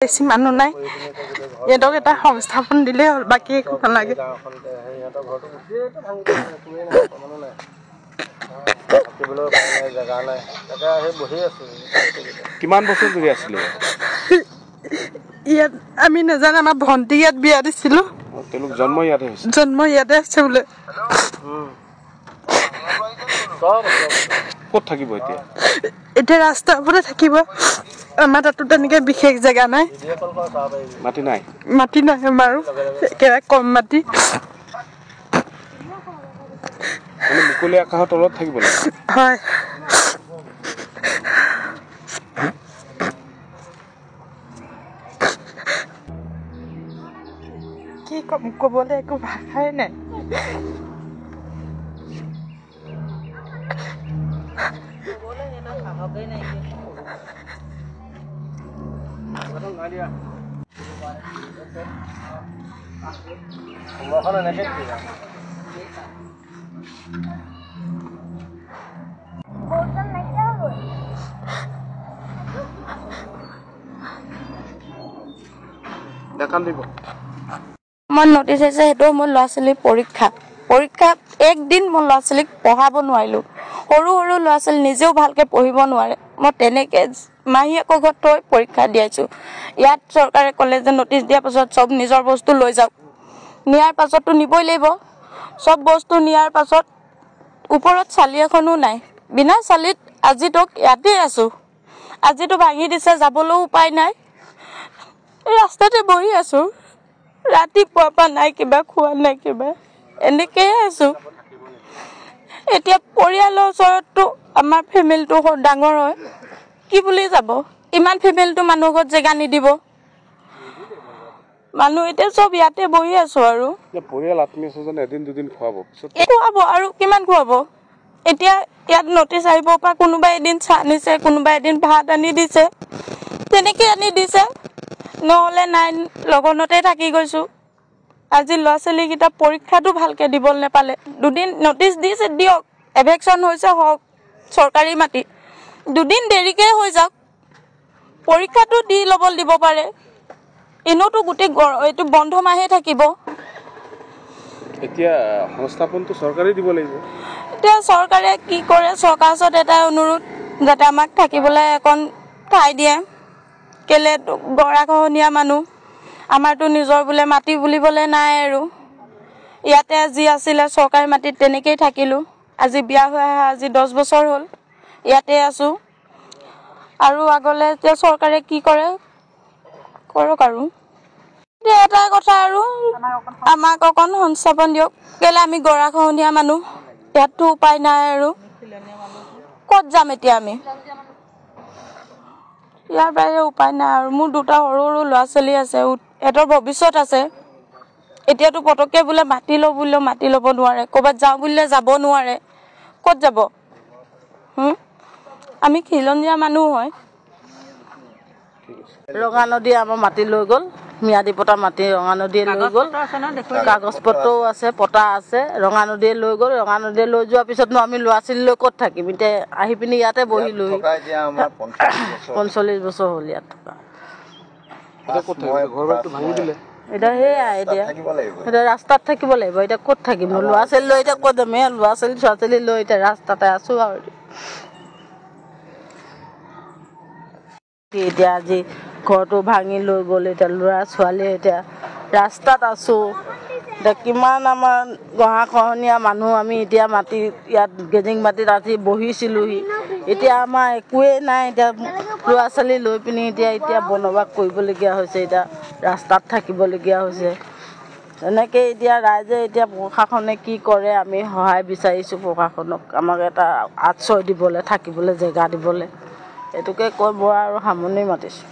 বেছি মানুহ নাই এডক এটা সংস্থাপন দিলে হ'ল বাকি একো নালাগে কিমান বছৰ ধৰি আছিল ইয়াত আমি নাজানো আমাৰ ভণ্টি ইয়াত বিয়া দিছিলো তেওঁলোক জন্ম ইয়াতে আছে বোলে ক'ত থাকিব এতিয়া ৰাস্তাৰ ওপৰতে থাকিব আমাৰ তাতো তেনেকে বিশেষ জেগা নাই মাটি নাই আমাৰো একেবাৰে কম মাটি মুকলি আকাশৰ তলত থাকিব হয় কি ক'বলৈ একো ভাষাই নাই মই নটিছ হৈছে সেইটো মোৰ ল'ৰা ছোৱালীৰ পৰীক্ষা একদিন মই ল'ৰা ছোৱালীক পঢ়াব নোৱাৰিলোঁ সৰু সৰু ল'ৰা ছোৱালী নিজেও ভালকৈ পঢ়িব নোৱাৰে মই তেনেকৈ মাহীয়েকৰ ঘৰত থৈ পৰীক্ষা দিয়াইছোঁ ইয়াত চৰকাৰে ক'লে যে নটিছ দিয়াৰ পাছত চব নিজৰ বস্তু লৈ যাওক নিয়াৰ পাছততো নিবই লাগিব চব বস্তু নিয়াৰ পাছত ওপৰত চালি এখনো নাই বিনা চালিত আজিতো ইয়াতেই আছোঁ আজিতো ভাঙি দিছে যাবলৈও উপায় নাই ৰাস্তাতে বহি আছোঁ ৰাতিপুৱাৰ পৰা নাই কিবা খোৱা নাই কিবা এনেকৈয়ে আছোঁ এতিয়া পৰিয়ালৰ ওচৰততো আমাৰ ফেমিলিটো ডাঙৰ হয় কি বুলি যাব ইমান ফেমিলিটো মানুহৰ ঘৰত জেগা নিদিব মানুহ এতিয়া চব ইয়াতে বহি আছোঁ আৰু পৰিয়াল আত্মীয় স্বজন এদিন দুদিন খুৱাব আৰু কিমান খুৱাব এতিয়া ইয়াত নটিছ আহিব পৰা কোনোবাই এদিন চাহ নিছে কোনোবাই এদিন ভাত আনি দিছে তেনেকৈ আনি দিছে নহ'লে নাই লগনতে থাকি গৈছোঁ আজি ল'ৰা ছোৱালীকেইটা পৰীক্ষাটো ভালকৈ দিবলৈ নাপালে দুদিন নটিছ দিছে দিয়ক এভেকশ্যন হৈছে হওক চৰকাৰী মাটি দুদিন দেৰিকৈ হৈ যাওক পৰীক্ষাটো দি ল'বলৈ দিব পাৰে এনেওতো গোটেই এইটো বন্ধ মাহে থাকিব এতিয়া সংস্থাপনটো চৰকাৰে দিব লাগিব এতিয়া চৰকাৰে কি কৰে চৰকাৰৰ ওচৰত এটা অনুৰোধ যাতে আমাক থাকিবলৈ এখন ঠাই দিয়ে কেলে গৰাখহনীয়া মানুহ আমাৰতো নিজৰ বোলে মাটি বুলিবলৈ নাই আৰু ইয়াতে যি আছিলে চৰকাৰী মাটিত তেনেকৈয়ে থাকিলোঁ আজি বিয়া হৈ অহা আজি 10 বছৰ হ'ল ইয়াতে আছোঁ আৰু আগলৈ এতিয়া চৰকাৰে কি কৰে কৰক আৰু এতিয়া এটা কথা আৰু আমাক অকণ সংস্থাপন দিয়ক কেলে আমি গৰাখহনীয়া মানুহ ইয়াততো উপায় নাই আৰু ক'ত যাম এতিয়া আমি ইয়াৰ বাহিৰে উপায় নাই আৰু মোৰ দুটা সৰু সৰু ল'ৰা ছোৱালী আছে সিহঁতৰ ভৱিষ্যত আছে এতিয়াতো পটককৈ বোলে মাটি লওঁ বুলিলেও মাটি ল'ব নোৱাৰে ক'ৰবাত যাওঁ বুলিলে যাব নোৱাৰে ক'ত যাব আমি খিলঞ্জীয়া মানুহ হয় ৰঙা নদী আমাৰ মাটি লৈ গ'ল ম্যাদী পতা মাটি ৰঙা নদীয়ে লৈ গ'ল কাগজ পত্ৰও আছে পতা আছে ৰঙা নদীয়ে লৈ গ'ল ৰঙা নদীয়ে লৈ যোৱাৰ পিছতনো আমি ল'ৰা ছোৱালী লৈ ক'ত থাকিম এতিয়া আহি পিনি ইয়াতে বহিলোহি 45 বছৰ হ'ল ইয়াত থকা এতিয়া সেয়াই এতিয়া ৰাস্তাত থাকিব লাগিব এতিয়া ক'ত থাকিম ল'ৰা ছোৱালী লৈ এতিয়া ক'ত যাম ল'ৰা ছোৱালী লৈ এতিয়া ৰাস্তাতে আছোঁ আৰু এতিয়া আজি ঘৰটো ভাঙি লৈ গ'ল এতিয়া ল'ৰা ছোৱালীয়ে এতিয়া ৰাস্তাত আছোঁ এতিয়া কিমান আমাৰ গৰাখহনীয়া মানুহ আমি এতিয়া মাটি ইয়াত গেজিং মাটিত আজি বহিছিলোঁহি এতিয়া আমাৰ একোৱেই নাই এতিয়া ল'ৰা ছোৱালী লৈ পিনি এতিয়া বনবাস কৰিবলগীয়া হৈছে এতিয়া ৰাস্তাত থাকিবলগীয়া হৈছে এনেকৈ এতিয়া ৰাইজে এতিয়া প্ৰশাসনে কি কৰে আমি সহায় বিচাৰিছোঁ প্ৰশাসনক আমাক এটা আশ্ৰয় দিবলৈ থাকিবলৈ জেগা দিবলৈ এইটোকে কৈ মই আৰু সামৰণি মাতিছোঁ